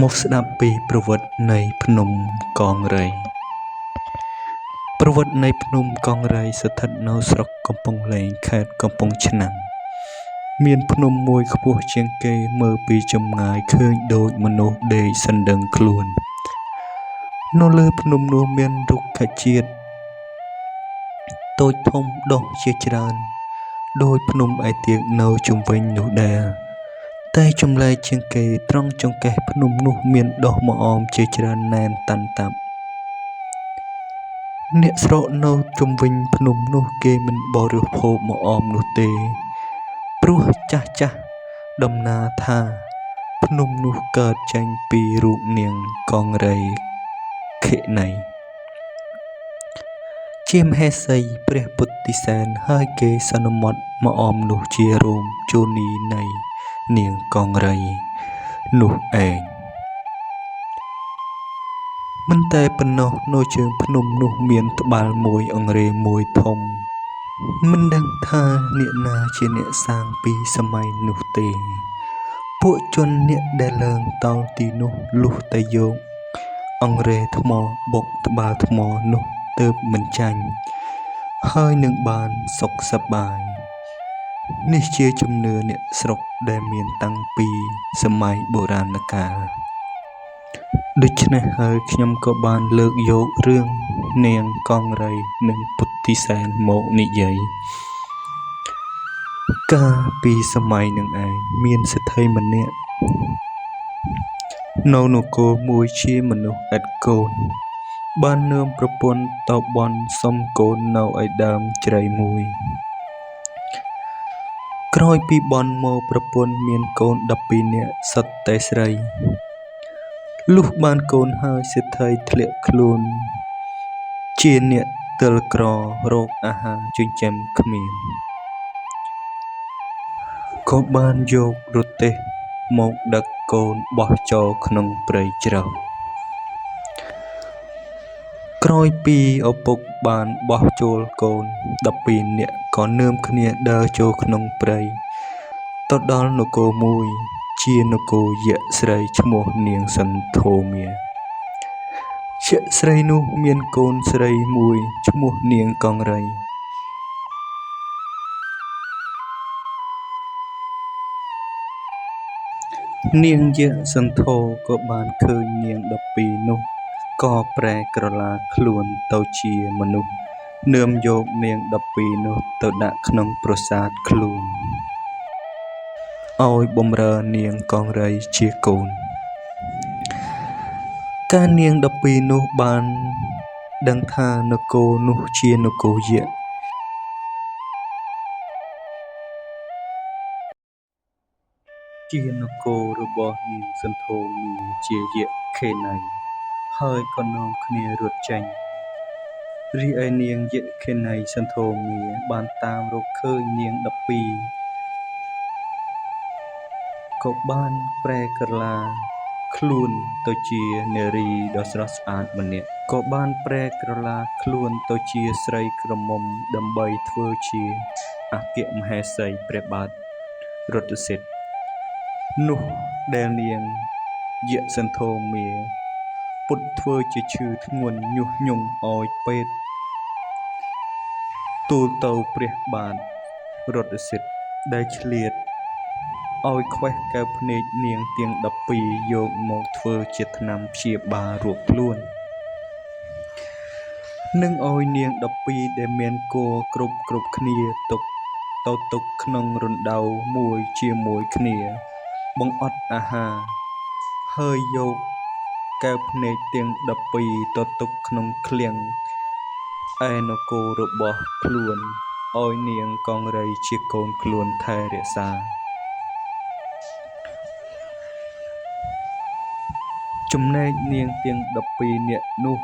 មកស្ដាប់ពីប្រវត្តិនៃភ្នំកង្រីប្រវត្តិនៃភ្នំកង្រីស្ថិតនៅស្រុកកំពង់លែងខេត្តកំពង់ឆ្នាំងមានភ្នំមួយខ្ពស់ជាងគេមើលពីចម្ងាយឃើញដូចមនុស្សដេកសណ្ដឹងខ្លួននៅលើភ្នំនោះមានរុក្ខជាតិតូចធំដុះជាច្រើនដូចភ្នំឯទៀតនៅជុំវិញនោះដែរតែចម្លែកជាងគេត្រង់ចង្កេះភ្នំនោះមានដុះម្អមជាច្រើនណែនតាន់តាប់អ្នកស្រុកនៅជុំវិញភ្នំនោះគេមិនបរិភោគម្អមនោះទេព្រោះចាស់ដំណាលថាភ្នំនោះកើតចេញពីរូបនាងកង្រីខិណីជាមហេសីព្រះពុទ្ធិសែនហើយគេសន្មតម្អមនោះជារោមជូនីនៃនាងកង្រីនោះឯងមិនតែប៉ុណ្ណោះនៅជើងភ្នំនោះមានត្បាល់មួយអង្រែមួយធំមិនដឹងថាអ្នកណាជាអ្នកសាងពីសម័យនោះទេពួកជនអ្នកដែលឡើងតោទីនោះលុះតែយកអង្រែថ្មបុកត្បាល់ថ្មនោះទើបមិនចាញ់ហើយនឹងបានសុខសប្បាយនេះជាជំនឿអ្នកស្រុកដែលមានតាំងពីសម័យបុរាណកាលដូច្នេះហើយខ្ញុំក៏បានលើកយករឿងនាងកង្រីនិងពុទ្ធិសែនមកនិយាយកាលពីសម័យនឹងឯងមានសេដ្ឋីម្នាក់នៅនគរមួយជាមនុស្សឥតកូនបាននាំប្រពន្ធទៅបន់សុំកូននៅឯដើមជ្រៃមួយក្រោយពីបន់មកប្រពន្ធមានកូន12នាក់សុទ្ធតែស្រីលុះបានកូនហើយសេដ្ឋីធ្លាក់ខ្លួនជាអ្នកទិលក្ររកអាហារចិញ្ចឹមគ្មានក៏បានយករទេះមកដឹកកូនបោះចោលក្នុងព្រៃជ្រៅក្រោយពីឪពុកបានបោះជូលកូន12នាក់ក៏នាំគ្នាដើរចូលក្នុងព្រៃទៅដល់នគរមួយជានគរយក្សស្រីឈ្មោះនាងសន្ធមារយក្សស្រីនោះមានកូនស្រីមួយឈ្មោះនាងកង្រីនាងយក្សសន្ធរក៏បានឃើញនាង12នោះក៏ប្រែក្រឡាខ្លួនទៅជាមនុស្សនាំយកនាង12នោះទៅដាក់ក្នុងប្រាសាទខ្លួនឲ្យបម្រើនាងកង្រីជាកូនកាលនាង12នោះបានដឹងថានគរនោះជានគរយក្សជានគររបស់នាងសន្ធមារជាយក្សខេណីហើយក៏នាំគ្នារត់ចេញរីឯនាងយក្សខេណីសន្ធមារបានតាមរកឃើញនាង12ក៏បានប្រែក្រឡាខ្លួនទៅជានារីដ៏ស្រស់ស្អាតម្នាក់ក៏បានប្រែក្រឡាខ្លួនទៅជាស្រីក្រមុំដើម្បីធ្វើជាអគ្គមហេសីព្រះបាទរថសិទ្ធិនោះដែលនាងយក្សសន្ធមារពុតធ្វើជាឈឺធ្ងន់ញុះញង់ឲ្យពេទ្យទូលទៅព្រះបាទរថសិទ្ធិដែលឆ្លៀតឲ្យខ្វេះកែវភ្នែកនាងទាំង12យកមកធ្វើជាថ្នាំព្យាបាលរោគខ្លួននិងឲ្យនាង12ដែលមានគភ៌គ្រប់គ្នាទុកក្នុងរណ្ដៅមួយជាមួយគ្នាបង្អត់អាហារហើយយកកែវភ្នែកទាំង12ទៅទុកក្នុងឃ្លាំងឯនគររបស់ខ្លួនឲ្យនាងកង្រីជាកូនខ្លួនថែរក្សាចំណែកនាងទាំង12នាក់នោះ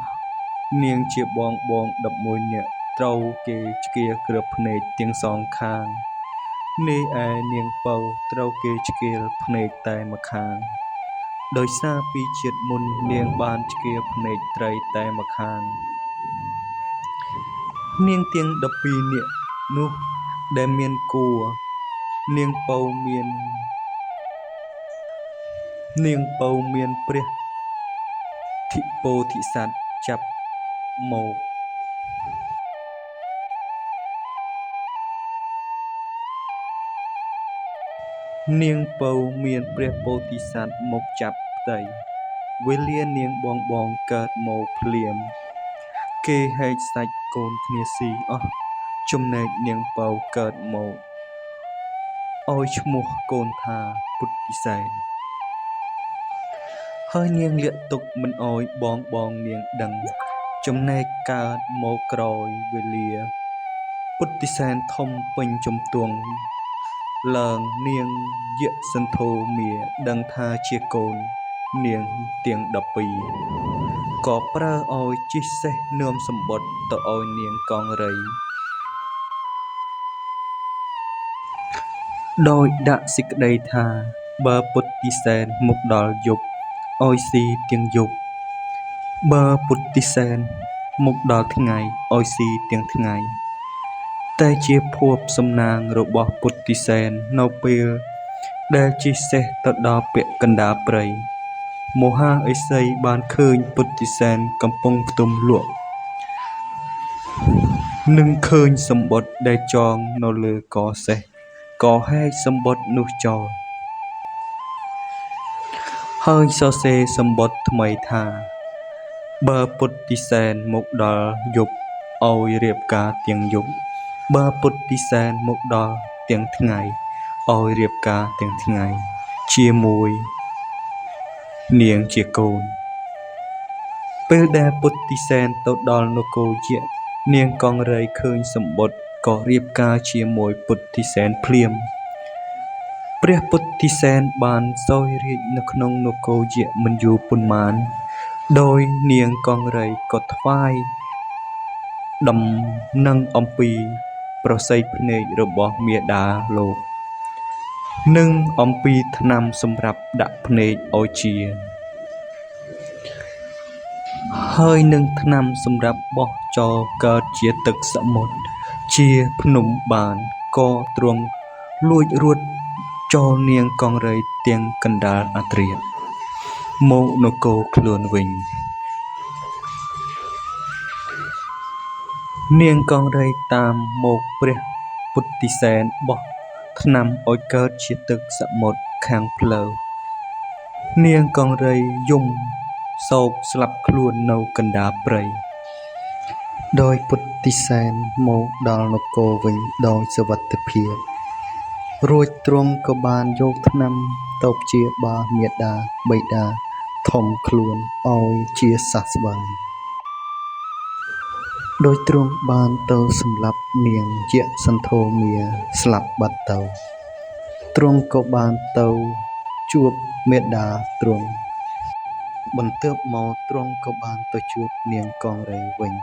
នាងជាបង11នាក់ត្រូវគេឆ្កៀលគ្របភ្នែកទាំងសងខាងនេះឯនាងពៅត្រូវគេឆ្កៀលភ្នែកតែម្ខាងដោយសារពីជាតិមុននាងបានឆ្កៀលភ្នែកត្រីតែម្ខាងនាងទាំង12នាក់នោះដែលមានគភ៌នាងពៅមាន នាងពៅមានព្រះធិពោធិសត្វចាប់មកនាងពៅមានព្រះពោធិសត្វមកចាប់ផ្ទៃវេលានាងបងកើតមកភ្លាមគេហែកសាច់កូនគ្នាស៊ីអស់ចំណែកនាងពៅកើតមកឲ្យឈ្មោះកូនថាពុទ្ធិសែនហើយនាងលាក់ទុកមិនឲ្យបងនាងដឹងចំណែកកើតមកក្រោយវេលាពុទ្ធិសែនធំពេញជំទង់ឡើងនាងយក្ខសន្ធោមាដឹងថាជាកូននាងទាំង12ក៏ប្រើឲ្យជិះសេះនាំសម្បុត្រទៅឲ្យនាងកង្រី ដោយដាក់សេចក្តីថាបើពុទ្ធិសែនមកដល់យប់ឲ្យស៊ីទាំងយប់បើពុទ្ធិសែនមកដល់ថ្ងៃឲ្យស៊ីទាំងថ្ងៃតែជាភួបសំណាងរបស់ពុទ្ធិសែននៅពេលដែលជិះសេះទៅដល់ពាក់កណ្ដាលព្រៃមហាឥសីបានឃើញពុទ្ធិសែនកំពុងផ្ទុំលក់នឹងឃើញសំបុត្រដែលចងនៅលើកសេះក៏ហែកសំបុត្រនោះចោលហើយសរសេរសំបុត្រថ្មីថាបើពុទ្ធិសែនមកដល់យប់ឲ្យរៀបការទាំងយប់បើពុទ្ធិសែនមកដល់ទាំងថ្ងៃឲ្យរៀបការទាំងថ្ងៃជាមួយនាងជាកូនពេលដែលពុទ្ធិសែនទៅដល់នគរយក្សនាងកង្រីឃើញសំបុត្រក៏រៀបការជាមួយពុទ្ធិសែនភ្លាមព្រះពុទ្ធិសែនបានសោយរាជ្យនៅក្នុងនគរយក្សមិនយូរប៉ុន្មានដោយនាងកង្រីក៏ថ្វាយដំណឹងអំពីប្រស័យភ្នែករបស់មាតាលោកនិងអំពីថ្នាំសម្រាប់ដាក់ភ្នែកឲ្យជាហើយនឹងថ្នាំសម្រាប់បោះចោលកើតជាទឹកសមុទ្រជាភ្នំបានក៏ទ្រង់លួចរត់ចោលនាងកង្រីទាំងកណ្ដាលអធ្រាត្រមកនគរខ្លួនវិញនាងកង្រីតាមមកព្រះពុទ្ធិសែនបោះថ្នាំឲ្យកើតជាទឹកសមុទ្រខាងផ្លូវនាងកង្រីយំសោកស្លាប់ខ្លួននៅកណ្ដាលព្រៃដោយពុទ្ធិសែនមកដល់នគរវិញដោយសុវត្ថិភាពរួចទ្រង់ក៏បានយកថ្នាំទៅព្យាបាលមាតាបិតាធំខ្លួនឲ្យជាសះស្បើយដោយទ្រង់បានទៅសម្លាប់នាងយក្ខសន្ធោមាស្លាប់បាត់ទៅទ្រង់ក៏បានទៅជួបមាតាទ្រង់បន្ទាប់មកទ្រង់ក៏បានទៅជួបនាងកង្រីវិញ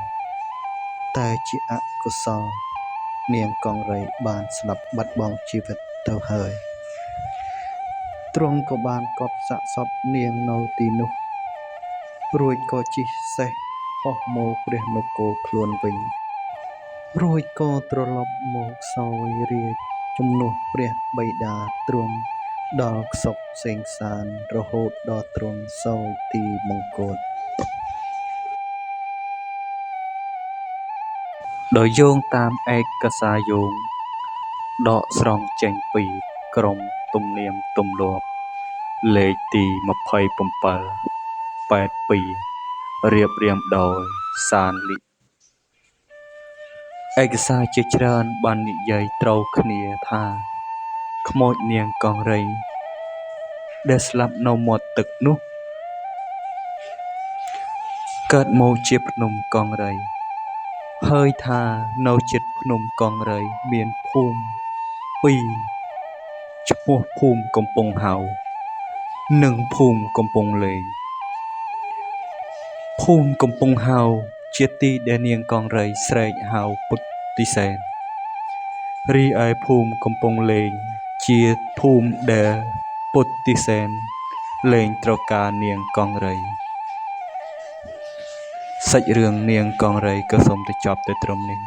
តែជាអកុសលនាងកង្រីបានស្លាប់បាត់បង់ជីវិតទៅហើយទ្រង់ក៏បានកប់សាកសពនាងនៅទីនោះរួចក៏ជិះសេះហោះមកព្រះនគរខ្លួនវិញរួចក៏ត្រឡប់មកសោយរាជ្យជំនួសព្រះបិតាទ្រង់ដល់សុខសេងសានរហូតដល់ទ្រង់សោយទីមង្គតដោយយោងតាមឯកសារយោងដកស្រង់ចេញពីក្រមទំនៀមទម្លាប់លេខទី27 82រៀបរៀងដោយសានលិឯកសារជាច្រើនបាននិយាយត្រូវគ្នាថាខ្មោចនាងកង្រីដែលស្លាប់នៅមាត់ទឹកនោះកើតមកជាភ្នំកង្រីហើយថានៅជិតភ្នំកង្រីមានភូមិពីរឈ្មោះភូមិកំពង់ហៅនិងភូមិកំពង់លេងភូមិកំពង់ហៅជាទីដែលនាងកង្រីស្រែកហៅពុទ្ធិសែនរីឯភូមិកំពង់លេងជាភូមិដែលពុទ្ធិសែនលែងត្រូវការនាងកង្រីសាច់រឿងនាងកង្រីក៏សូមទៅចប់តែត្រឹមនេះ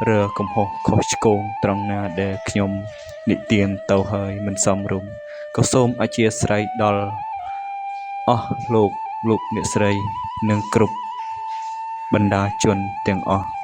រើកំហុសខុសឆ្គងត្រង់ណាដែលខ្ញុំនិទានទៅហើយមិនសមរម្យក៏សូមអធ្យាស្រ័យដល់ អស់លោកអ្នកស្រីនិងគ្រប់បណ្ដាជនទាំងអស់